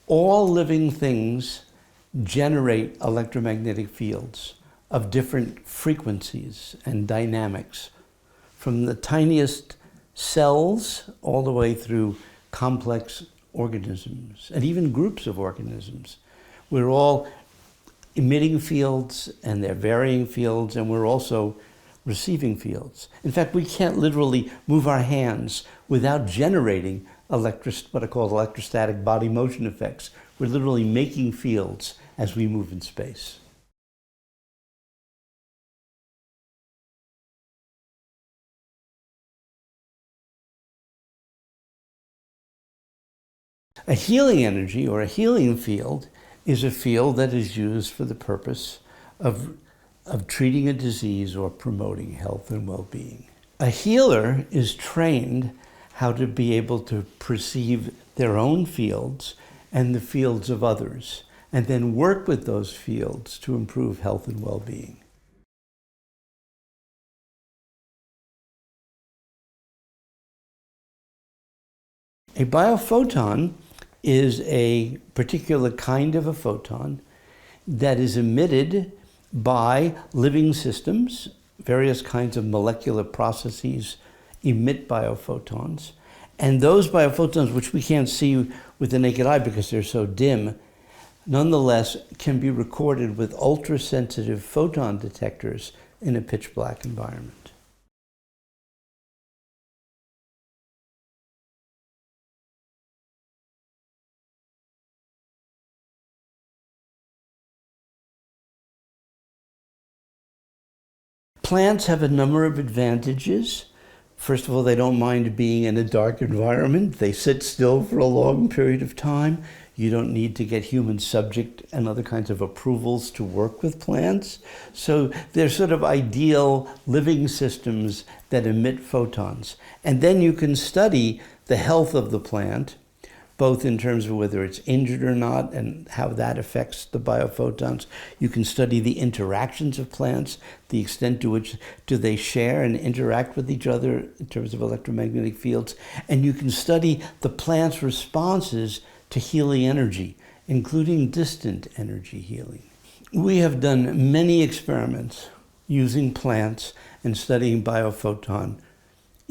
All living things generate electromagnetic fields of different frequencies and dynamics, from the tiniest cells all the way through complex organisms and even groups of organisms. We're all emitting fields, and they're varying fields, and we're also receiving fields. In fact, we can't literally move our hands without generating what are called electrostatic body motion effects. We're literally making fields as we move in space. A healing energy or a healing field is a field that is used for the purpose of treating a disease or promoting health and well-being. A healer is trained how to be able to perceive their own fields and the fields of others, and then work with those fields to improve health and well-being. A biophoton is a particular kind of a photon that is emitted by living systems. Various kinds of molecular processes emit biophotons. And those biophotons, which we can't see with the naked eye because they're so dim, nonetheless can be recorded with ultra-sensitive photon detectors in a pitch black environment. Plants have a number of advantages. First of all, they don't mind being in a dark environment. They sit still for a long period of time. You don't need to get human subject and other kinds of approvals to work with plants. So they're sort of ideal living systems that emit photons. And then you can study the health of the plant, both in terms of whether it's injured or not and how that affects the biophotons. You can study the interactions of plants, the extent to which do they share and interact with each other in terms of electromagnetic fields. And you can study the plant's responses to healing energy, including distant energy healing. We have done many experiments using plants and studying biophoton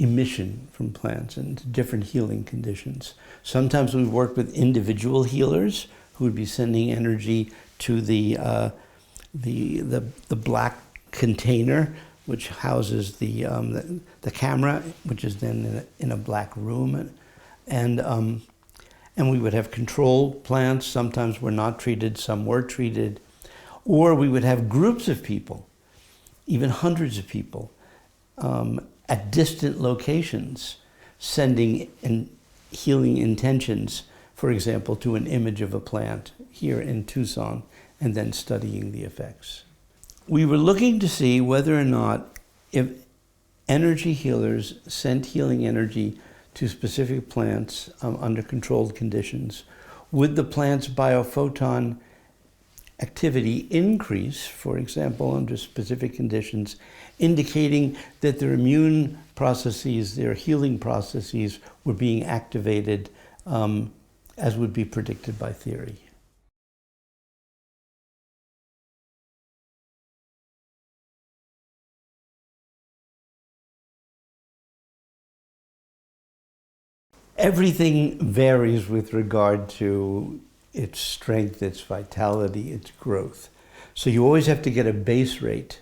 emission from plants and different healing conditions. Sometimes we work with individual healers who would be sending energy to the black container, which houses the camera, which is then in a black room, and we would have controlled plants. Sometimes were not treated, some were treated, or we would have groups of people, even hundreds of people, at distant locations, sending healing intentions, for example, to an image of a plant here in Tucson, and then studying the effects. We were looking to see whether or not if energy healers sent healing energy to specific plants under controlled conditions, would the plant's biophoton activity increase, for example, under specific conditions, indicating that their immune processes, their healing processes were being activated as would be predicted by theory. Everything varies with regard to its strength, its vitality, its growth. So you always have to get a base rate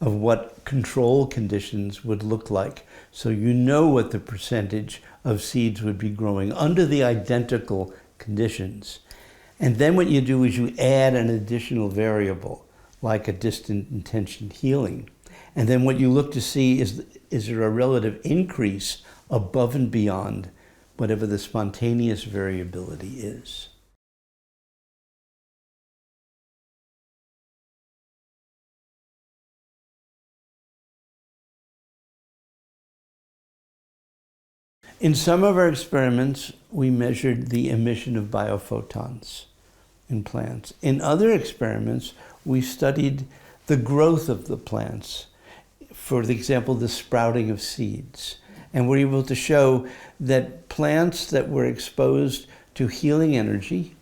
of what control conditions would look like, so you know what the percentage of seeds would be growing under the identical conditions. And then what you do is you add an additional variable, like a distant intention healing. And then what you look to see is there a relative increase above and beyond whatever the spontaneous variability is. In some of our experiments, we measured the emission of biophotons in plants. In other experiments, we studied the growth of the plants. For example, the sprouting of seeds. And we're able to show that plants that were exposed to healing energy,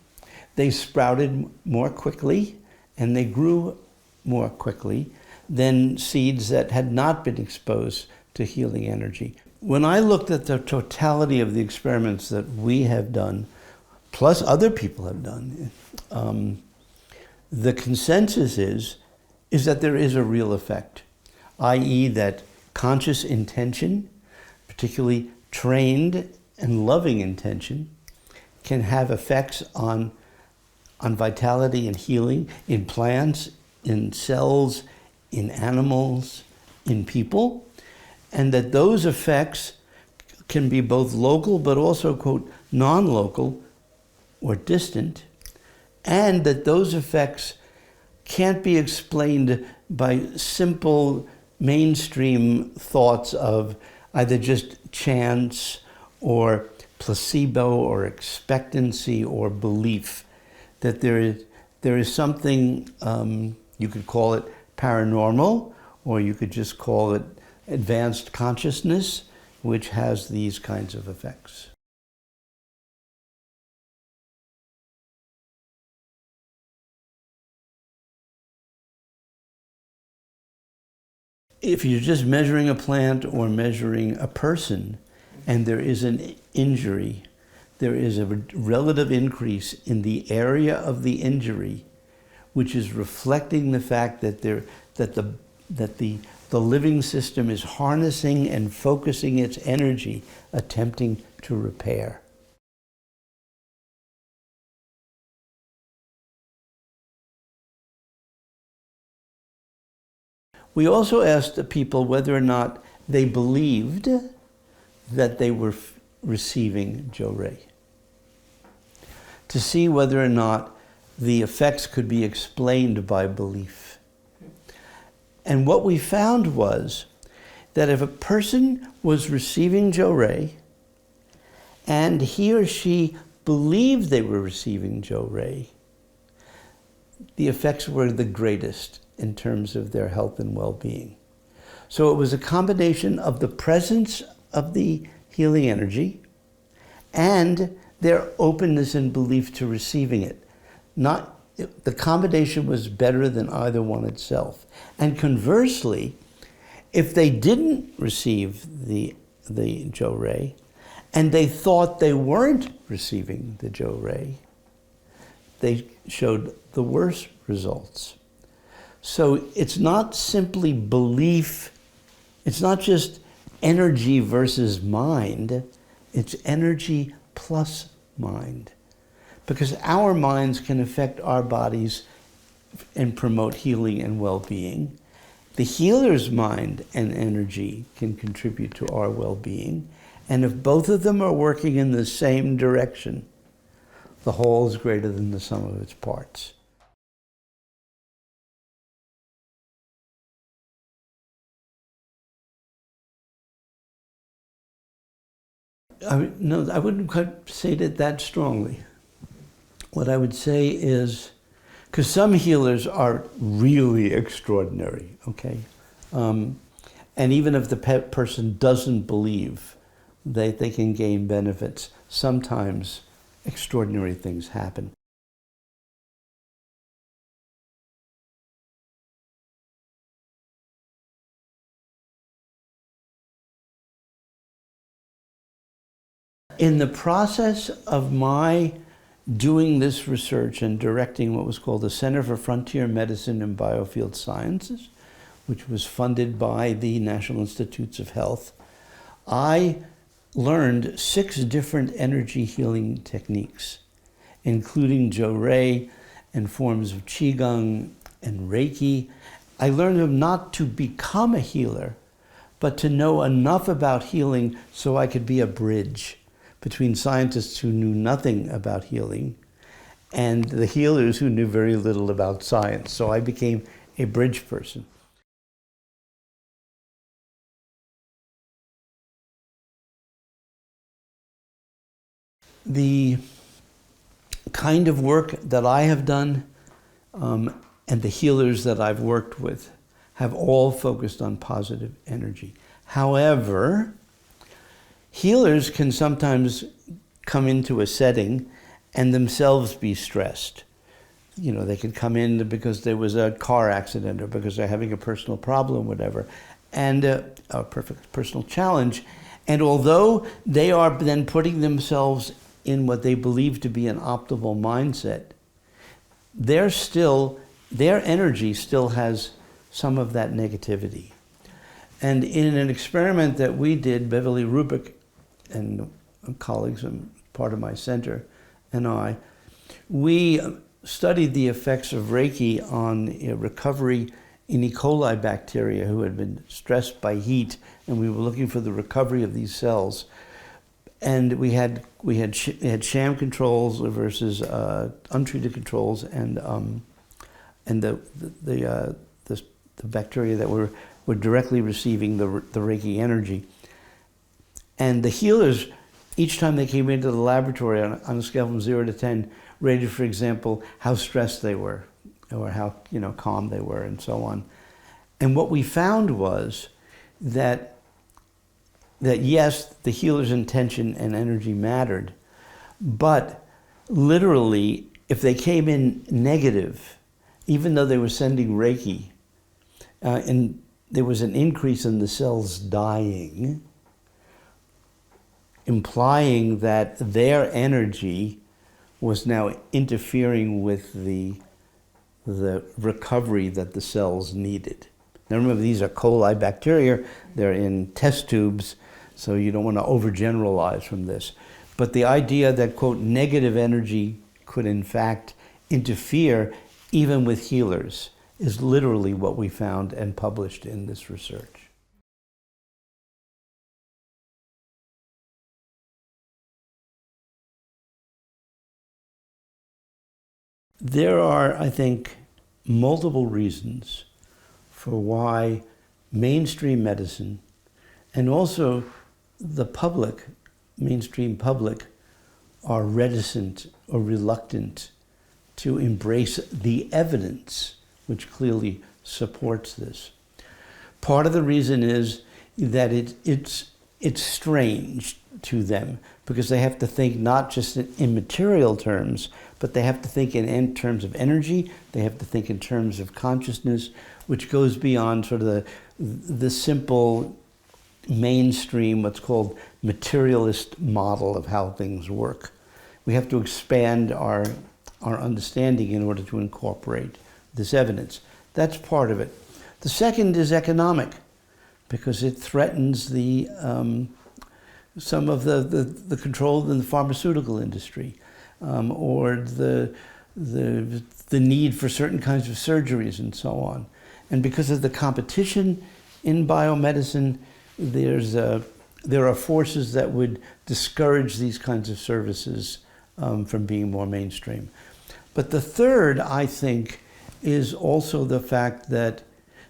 they sprouted more quickly and they grew more quickly than seeds that had not been exposed to healing energy. When I looked at the totality of the experiments that we have done, plus other people have done, the consensus is that there is a real effect, i.e. that conscious intention, particularly trained and loving intention, can have effects on vitality and healing in plants, in cells, in animals, in people, and that those effects can be both local but also, quote, non-local or distant, and that those effects can't be explained by simple mainstream thoughts of either just chance or placebo or expectancy or belief, that there is something, you could call it paranormal, or you could just call it advanced consciousness, which has these kinds of effects. If you're just measuring a plant or measuring a person and there is an injury, there is a relative increase in the area of the injury, which is reflecting the fact that the living system is harnessing and focusing its energy, attempting to repair. We also asked the people whether or not they believed that they were receiving Jo-Ray, to see whether or not the effects could be explained by belief. And what we found was that if a person was receiving Jo-Ray and he or she believed they were receiving Jo-Ray, the effects were the greatest in terms of their health and well-being. So it was a combination of the presence of the healing energy and their openness and belief to receiving it. The combination was better than either one itself. And conversely, if they didn't receive the Jo-Ray and they thought they weren't receiving the Jo-Ray, they showed the worst results. So it's not simply belief, it's not just energy versus mind, it's energy plus mind. Because our minds can affect our bodies and promote healing and well-being. The healer's mind and energy can contribute to our well-being. And if both of them are working in the same direction, the whole is greater than the sum of its parts. No, I wouldn't quite say it that strongly. What I would say is, because some healers are really extraordinary, okay? And even if the person doesn't believe, they can gain benefits. Sometimes extraordinary things happen. In the process of my doing this research and directing what was called the Center for Frontier Medicine and Biofield Sciences, which was funded by the National Institutes of Health, I learned 6 different energy healing techniques, including Jo-Ray and forms of Qigong and Reiki. I learned them not to become a healer, but to know enough about healing so I could be a bridge between scientists who knew nothing about healing and the healers who knew very little about science. So I became a bridge person. The kind of work that I have done and the healers that I've worked with have all focused on positive energy. However, healers can sometimes come into a setting and themselves be stressed. You know, they could come in because there was a car accident or because they're having a personal problem, whatever, and a perfect personal challenge. And although they are then putting themselves in what they believe to be an optimal mindset, their energy still has some of that negativity. And in an experiment that we did, Beverly Rubik and colleagues and part of my center and I, we studied the effects of Reiki on recovery in E. coli bacteria who had been stressed by heat, and we were looking for the recovery of these cells. And we had sham controls versus untreated controls, and the bacteria that were directly receiving the Reiki energy. And the healers, each time they came into the laboratory on a scale from 0 to 10, rated, for example, how stressed they were, or how calm they were, and so on. And what we found was that yes, the healer's intention and energy mattered, but literally, if they came in negative, even though they were sending Reiki, and there was an increase in the cells dying, implying that their energy was now interfering with the recovery that the cells needed. Now remember, these are coli bacteria, they're in test tubes, so you don't want to overgeneralize from this. But the idea that, quote, negative energy could in fact interfere even with healers is literally what we found and published in this research. There are, I think, multiple reasons for why mainstream medicine and also the public, mainstream public, are reticent or reluctant to embrace the evidence which clearly supports this. Part of the reason is that it's strange to them because they have to think not just in material terms, but they have to think in terms of energy, they have to think in terms of consciousness, which goes beyond sort of the simple mainstream, what's called materialist model of how things work. We have to expand our understanding in order to incorporate this evidence. That's part of it. The second is economic, because it threatens some of the control in the pharmaceutical industry, or the need for certain kinds of surgeries and so on. And because of the competition in biomedicine, there are forces that would discourage these kinds of services from being more mainstream. But the third, I think, is also the fact that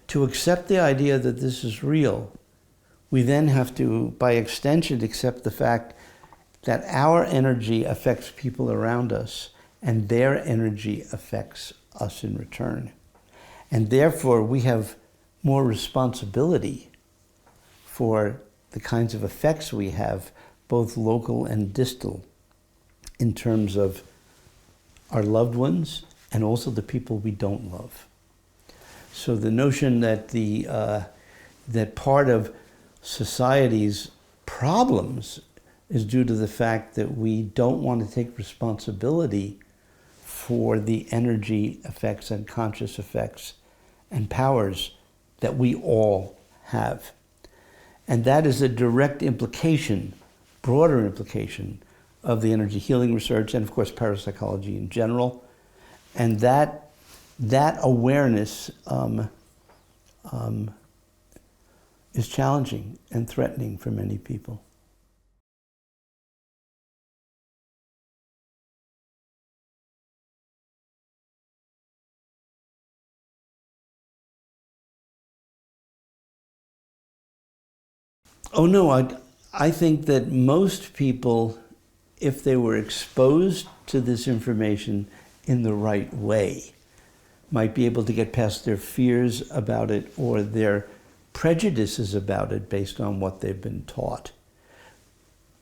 to accept the idea that this is real, we then have to, by extension, accept the fact that our energy affects people around us and their energy affects us in return. And therefore, we have more responsibility for the kinds of effects we have, both local and distal, in terms of our loved ones and also the people we don't love. So the notion that that part of society's problems is due to the fact that we don't want to take responsibility for the energy effects and conscious effects and powers that we all have. And that is a direct implication, broader implication, of the energy healing research and, of course, parapsychology in general. And that awareness is challenging and threatening for many people. Oh no, I think that most people, if they were exposed to this information in the right way, might be able to get past their fears about it or their prejudices about it based on what they've been taught.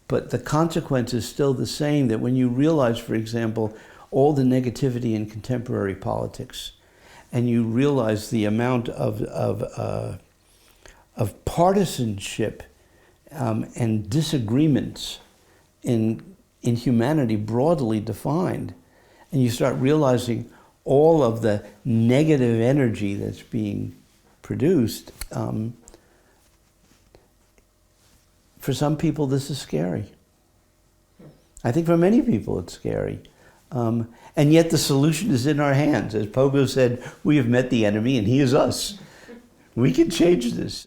but the consequence is still the same, that when you realize, for example, all the negativity in contemporary politics, and you realize the amount of partisanship and disagreements in humanity broadly defined, and you start realizing all of the negative energy that's being produced, for some people this is scary. I think for many people it's scary. And yet the solution is in our hands. As Pogo said, we have met the enemy and he is us. We can change this.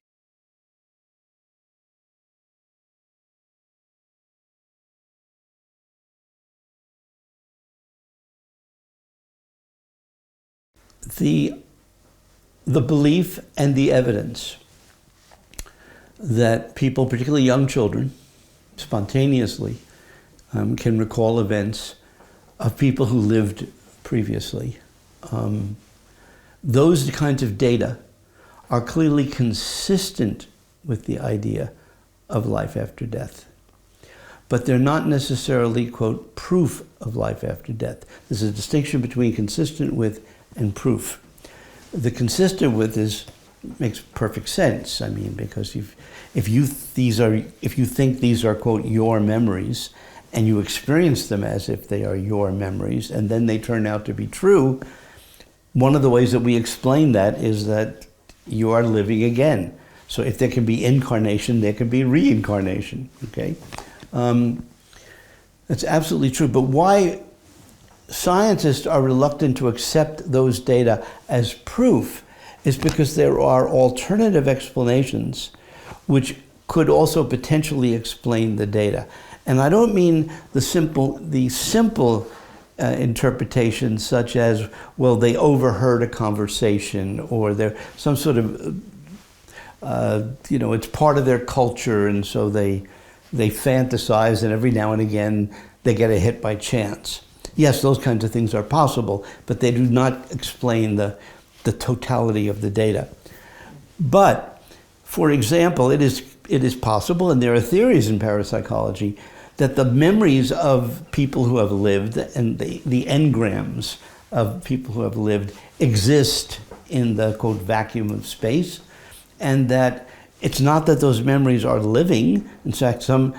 The belief and the evidence that people, particularly young children, spontaneously can recall events of people who lived previously. Those kinds of data are clearly consistent with the idea of life after death. But they're not necessarily, quote, proof of life after death. There's a distinction between consistent with and proof. The consistent with makes perfect sense. I mean, because if you think these are, quote, your memories, and you experience them as if they are your memories, and then they turn out to be true, one of the ways that we explain that is that you are living again. So if there can be incarnation, there can be reincarnation, okay? That's absolutely true. But why scientists are reluctant to accept those data as proof is because there are alternative explanations which could also potentially explain the data. And I don't mean the simple interpretations such as, well, they overheard a conversation, or they're some sort of, it's part of their culture, and so they fantasize, and every now and again they get a hit by chance. Yes, those kinds of things are possible, but they do not explain the totality of the data. But, for example, it is possible, and there are theories in parapsychology, that the memories of people who have lived and the engrams of people who have lived exist in the, quote, vacuum of space, and that it's not that those memories are living. In fact, some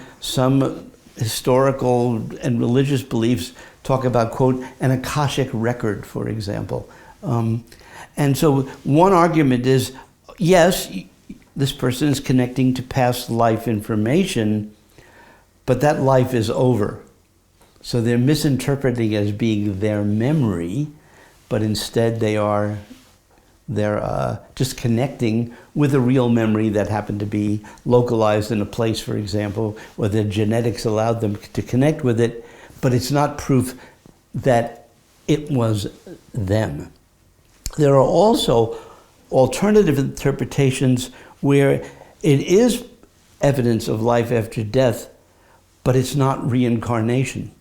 historical and religious beliefs talk about, quote, an Akashic record, for example. And so one argument is, yes, this person is connecting to past life information, but that life is over. So they're misinterpreting as being their memory, but instead they're just connecting with a real memory that happened to be localized in a place, for example, where their genetics allowed them to connect with it, but it's not proof that it was them. There are also alternative interpretations where it is evidence of life after death, but it's not reincarnation.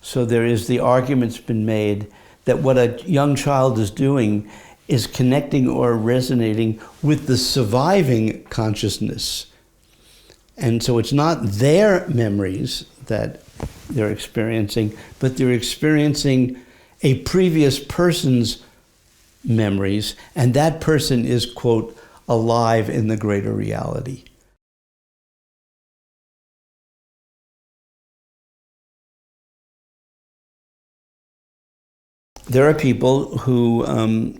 So there is the argument's been made that what a young child is doing is connecting or resonating with the surviving consciousness. And so it's not their memories that they're experiencing, but they're experiencing a previous person's memories, and that person is, quote, alive in the greater reality. There are people who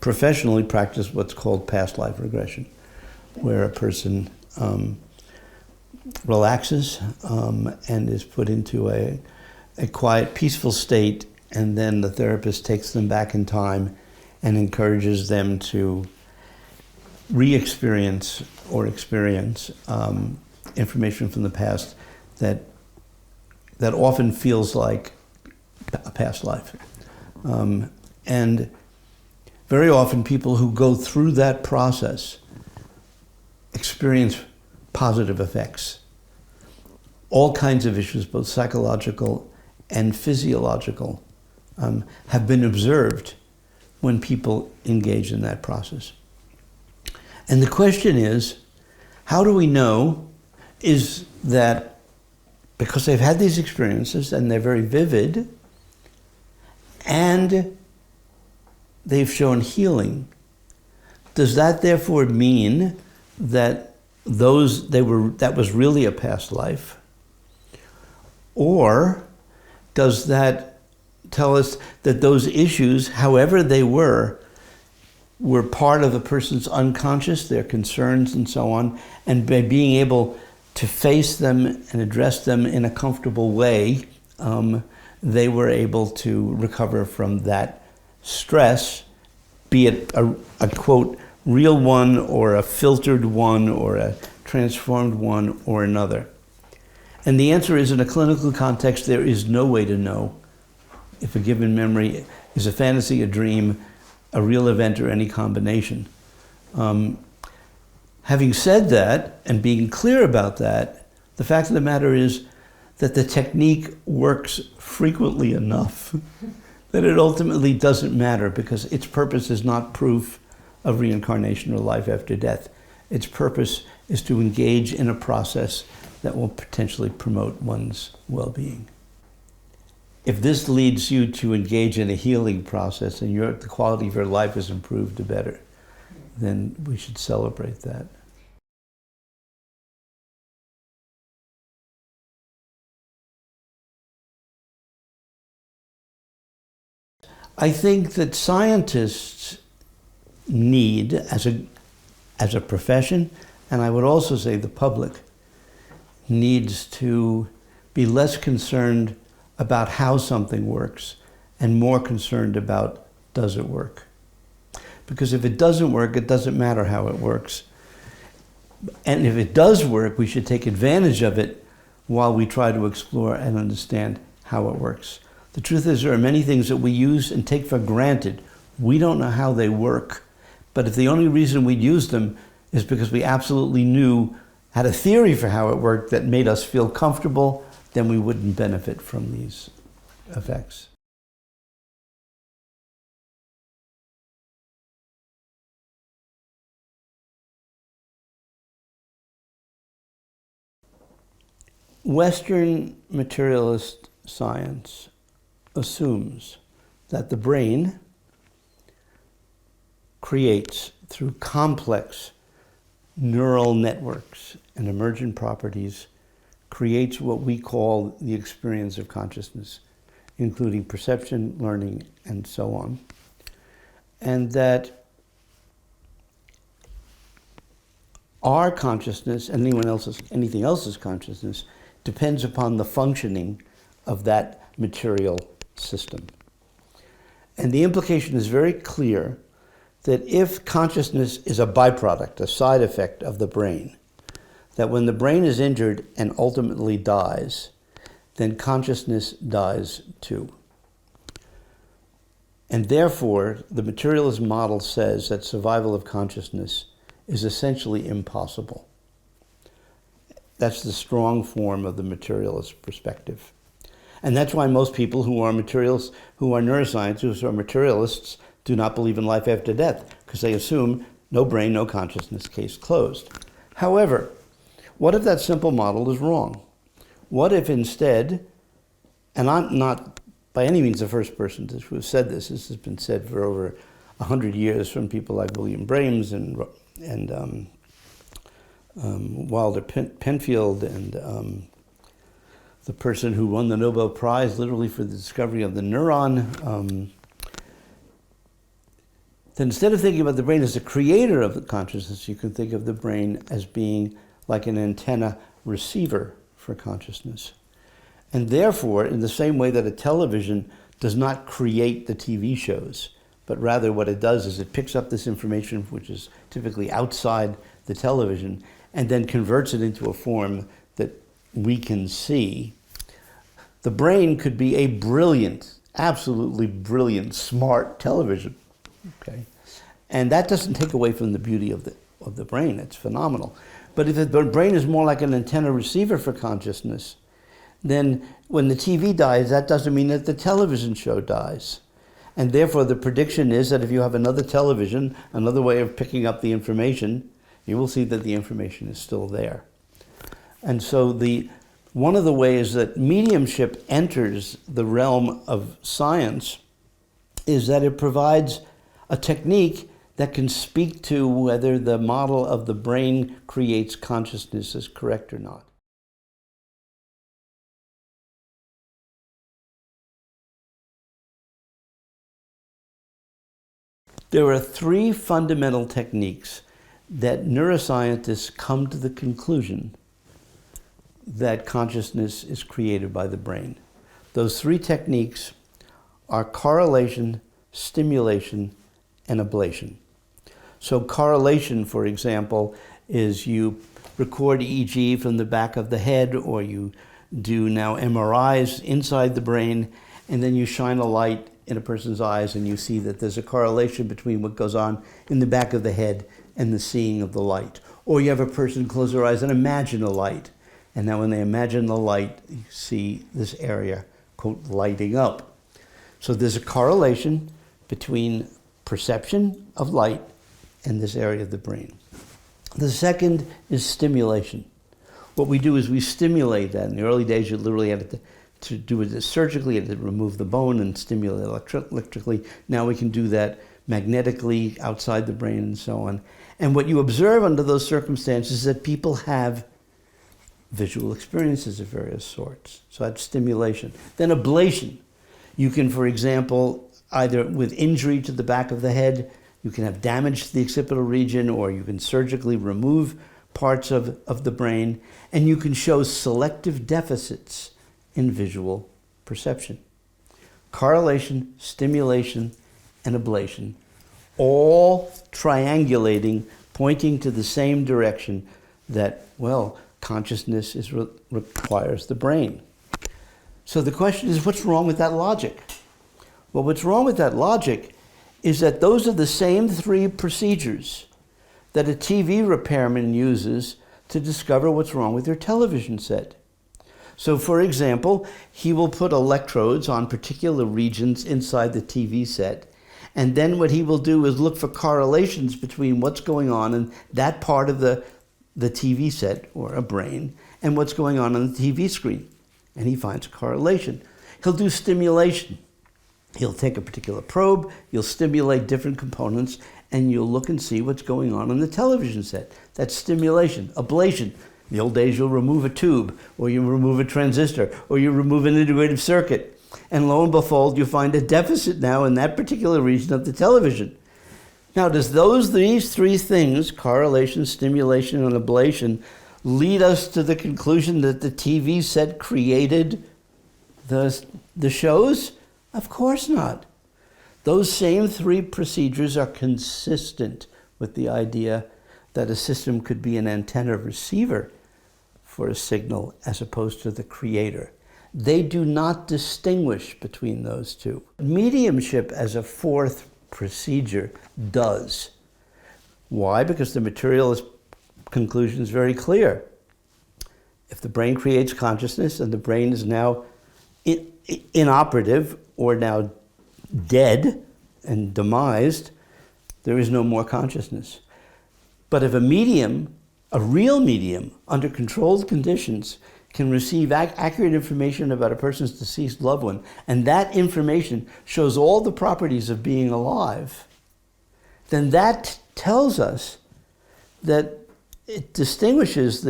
professionally practice what's called past life regression, where a person relaxes and is put into a quiet, peaceful state, and then the therapist takes them back in time and encourages them to re-experience or experience information from the past that often feels like a past life. And very often people who go through that process experience positive effects. All kinds of issues, both psychological and physiological, have been observed when people engage in that process. And the question is, how do we know is that because they've had these experiences and they're very vivid and they've shown healing, does that therefore mean that that was really a past life? Or does that tell us that those issues, however they were part of the person's unconscious, their concerns and so on, and by being able to face them and address them in a comfortable way, they were able to recover from that stress, be it a quote, real one or a filtered one or a transformed one or another? And the answer is, in a clinical context, there is no way to know if a given memory is a fantasy, a dream, a real event, or any combination. Having said that, and being clear about that, the fact of the matter is that the technique works frequently enough that it ultimately doesn't matter, because its purpose is not proof of reincarnation or life after death. Its purpose is to engage in a process that will potentially promote one's well-being. If this leads you to engage in a healing process and the quality of your life is improved to better, then we should celebrate that. I think that scientists need, as a profession, and I would also say the public, needs to be less concerned about how something works and more concerned about, does it work? Because if it doesn't work, it doesn't matter how it works. And if it does work, we should take advantage of it while we try to explore and understand how it works. The truth is, there are many things that we use and take for granted. We don't know how they work. But if the only reason we use them is because we absolutely had a theory for how it worked that made us feel comfortable, then we wouldn't benefit from these effects. Western materialist science assumes that the brain creates, through complex neural networks and emergent properties, creates what we call the experience of consciousness, including perception, learning, and so on. And that our consciousness, and anything else's consciousness, depends upon the functioning of that material system. And the implication is very clear that if consciousness is a byproduct, a side effect of the brain, that when the brain is injured and ultimately dies, then consciousness dies too. And therefore, the materialist model says that survival of consciousness is essentially impossible. That's the strong form of the materialist perspective. And that's why most people who are materialists, who are neuroscientists, who are materialists, do not believe in life after death, because they assume no brain, no consciousness, case closed. However, what if that simple model is wrong? What if instead, and I'm not by any means the first person to have said this has been said for over 100 years from people like William Brames and Wilder Penfield and the person who won the Nobel Prize literally for the discovery of the neuron. Then instead of thinking about the brain as the creator of the consciousness, you can think of the brain as being like an antenna receiver for consciousness. And therefore, in the same way that a television does not create the TV shows, but rather what it does is it picks up this information, which is typically outside the television, and then converts it into a form that we can see. The brain could be a brilliant, absolutely brilliant, smart television. Okay, and that doesn't take away from the beauty of the brain. It's phenomenal. But if the brain is more like an antenna receiver for consciousness, then when the TV dies, that doesn't mean that the television show dies. And therefore, the prediction is that if you have another television, another way of picking up the information, you will see that the information is still there. And so one of the ways that mediumship enters the realm of science is that it provides a technique that can speak to whether the model of the brain creates consciousness is correct or not. There are three fundamental techniques that neuroscientists come to the conclusion that consciousness is created by the brain. Those three techniques are correlation, stimulation, and ablation. So correlation, for example, is you record EEG from the back of the head, or you do now MRIs inside the brain, and then you shine a light in a person's eyes and you see that there's a correlation between what goes on in the back of the head and the seeing of the light. Or you have a person close their eyes and imagine a light. And now when they imagine the light, you see this area, quote, lighting up. So there's a correlation between perception of light and this area of the brain. The second is stimulation. What we do is we stimulate that. In the early days, you literally had to do it surgically, you had to remove the bone and stimulate electrically. Now we can do that magnetically outside the brain and so on. And what you observe under those circumstances is that people have visual experiences of various sorts. So that's stimulation. Then ablation. You can, for example, either with injury to the back of the head, you can have damage to the occipital region, or you can surgically remove parts of the brain, and you can show selective deficits in visual perception. Correlation, stimulation, and ablation, all triangulating, pointing to the same direction that, well, consciousness requires the brain. So the question is, what's wrong with that logic? Well, what's wrong with that logic is that those are the same three procedures that a TV repairman uses to discover what's wrong with your television set. So, for example, he will put electrodes on particular regions inside the TV set, and then what he will do is look for correlations between what's going on in that part of the TV set, or a brain, and what's going on the TV screen. And he finds a correlation. He'll do stimulation. He'll take a particular probe, you'll stimulate different components, and you'll look and see what's going on the television set. That's stimulation. Ablation. In the old days, you'll remove a tube, or you remove a transistor, or you remove an integrated circuit. And lo and behold, you find a deficit now in that particular region of the television. Now, does these three things, correlation, stimulation, and ablation, lead us to the conclusion that the TV set created the shows? Of course not. Those same three procedures are consistent with the idea that a system could be an antenna receiver for a signal as opposed to the creator. They do not distinguish between those two. Mediumship as a fourth procedure does. Why? Because the materialist conclusion is very clear. If the brain creates consciousness and the brain is now inoperative or now dead and demised, there is no more consciousness. But if a medium, a real medium, under controlled conditions, can receive accurate information about a person's deceased loved one, and that information shows all the properties of being alive, then that tells us that it distinguishes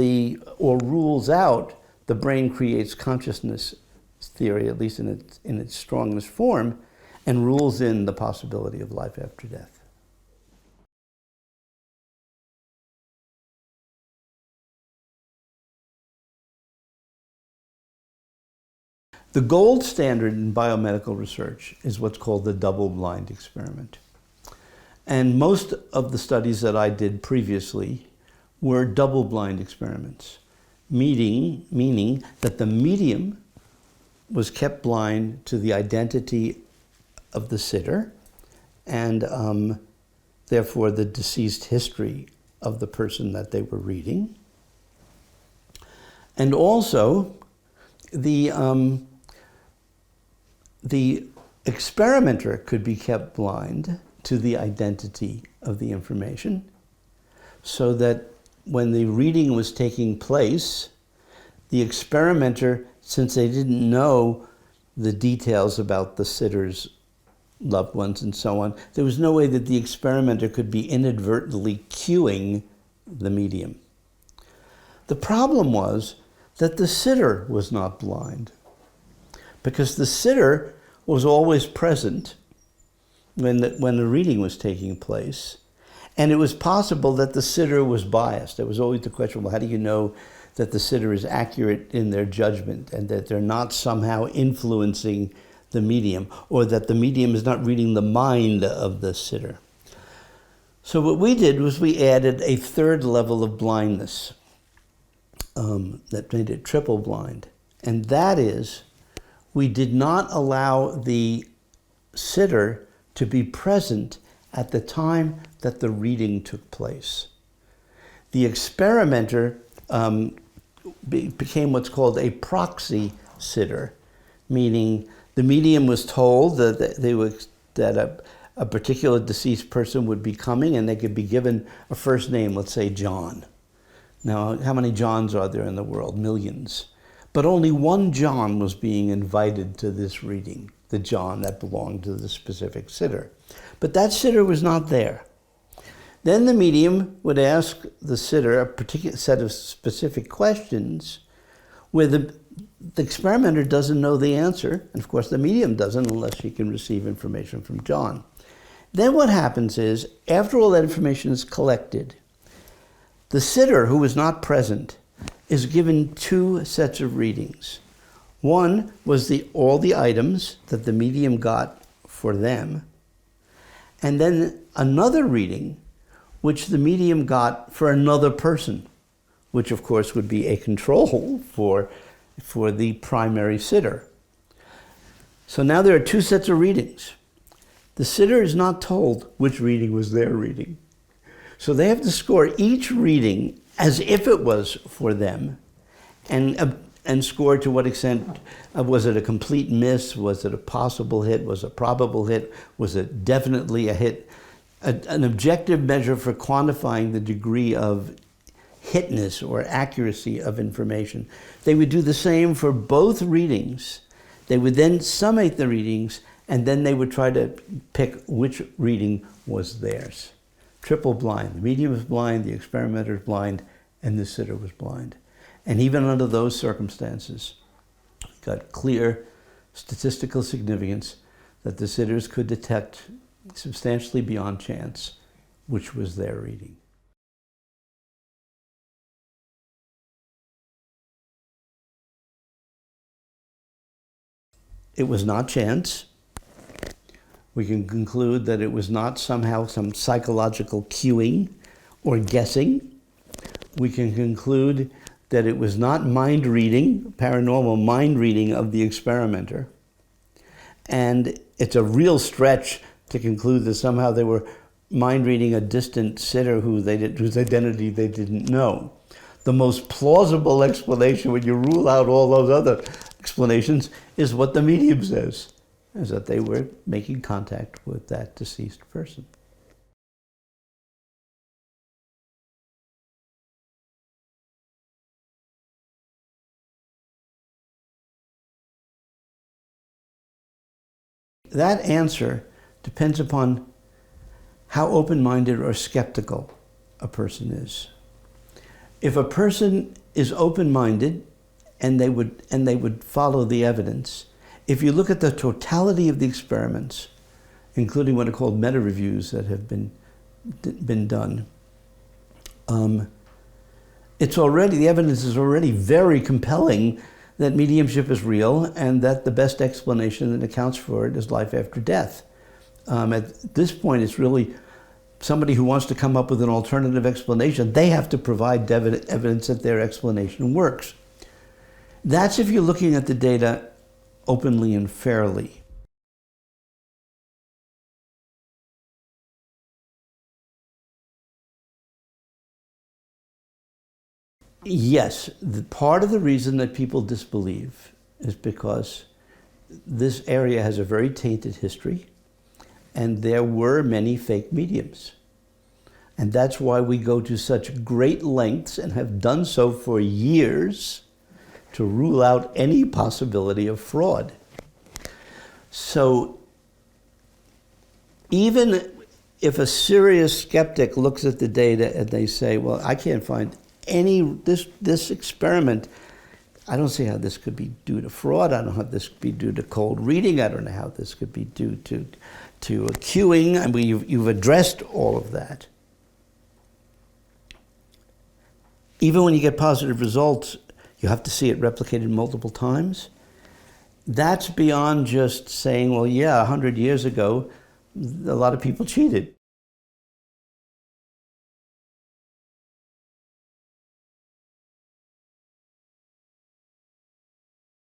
or rules out the brain creates consciousness theory, at least in its strongest form, and rules in the possibility of life after death. The gold standard in biomedical research is what's called the double-blind experiment. And most of the studies that I did previously were double-blind experiments, meaning that the medium was kept blind to the identity of the sitter and therefore the deceased history of the person that they were reading. And also the experimenter could be kept blind to the identity of the information, so that when the reading was taking place, the experimenter, since they didn't know the details about the sitter's loved ones and so on, there was no way that the experimenter could be inadvertently cueing the medium. The problem was that the sitter was not blind, because the sitter was always present when the reading was taking place, and it was possible that the sitter was biased. There was always the question, well, how do you know that the sitter is accurate in their judgment and that they're not somehow influencing the medium, or that the medium is not reading the mind of the sitter? So what we did was we added a third level of blindness that made it triple blind. And that is, we did not allow the sitter to be present at the time that the reading took place. The experimenter became what's called a proxy sitter, meaning the medium was told that a particular deceased person would be coming, and they could be given a first name, let's say John. Now, how many Johns are there in the world? Millions. But only one John was being invited to this reading, the John that belonged to the specific sitter. But that sitter was not there. Then the medium would ask the sitter a particular set of specific questions where the experimenter doesn't know the answer, and of course the medium doesn't unless she can receive information from John. Then what happens is, after all that information is collected, the sitter, who was not present, is given two sets of readings. One was all the items that the medium got for them, and then another reading which the medium got for another person, which of course would be a control for the primary sitter. So now there are two sets of readings. The sitter is not told which reading was their reading. So they have to score each reading as if it was for them, and score to what extent. Was it a complete miss? Was it a possible hit? Was it a probable hit? Was it definitely a hit? An objective measure for quantifying the degree of hitness or accuracy of information. They would do the same for both readings. They would then summate the readings, and then they would try to pick which reading was theirs. Triple blind. The medium was blind, the experimenter was blind, and the sitter was blind. And even under those circumstances, it got clear statistical significance that the sitters could detect substantially beyond chance which was their reading. It was not chance. We can conclude that it was not somehow some psychological cueing or guessing. We can conclude that it was not mind reading, paranormal mind reading of the experimenter. And it's a real stretch to conclude that somehow they were mind reading a distant sitter whose identity they didn't know. The most plausible explanation, when you rule out all those other explanations, is what the medium says, is that they were making contact with that deceased person. That answer depends upon how open-minded or skeptical a person is. If a person is open-minded and they would follow the evidence, if you look at the totality of the experiments, including what are called meta-reviews that have been done, the evidence is already very compelling that mediumship is real and that the best explanation that accounts for it is life after death. At this point, it's really somebody who wants to come up with an alternative explanation. They have to provide evidence that their explanation works. That's if you're looking at the data openly and fairly. Yes, part of the reason that people disbelieve is because this area has a very tainted history, and there were many fake mediums. And that's why we go to such great lengths, and have done so for years, to rule out any possibility of fraud. So even if a serious skeptic looks at the data and they say, well, I can't find this experiment, I don't see how this could be due to fraud. I don't know how this could be due to cold reading. I don't know how this could be due to queuing. I mean, you've addressed all of that. Even when you get positive results, you have to see it replicated multiple times. That's beyond just saying, well, yeah, 100 years ago, a lot of people cheated.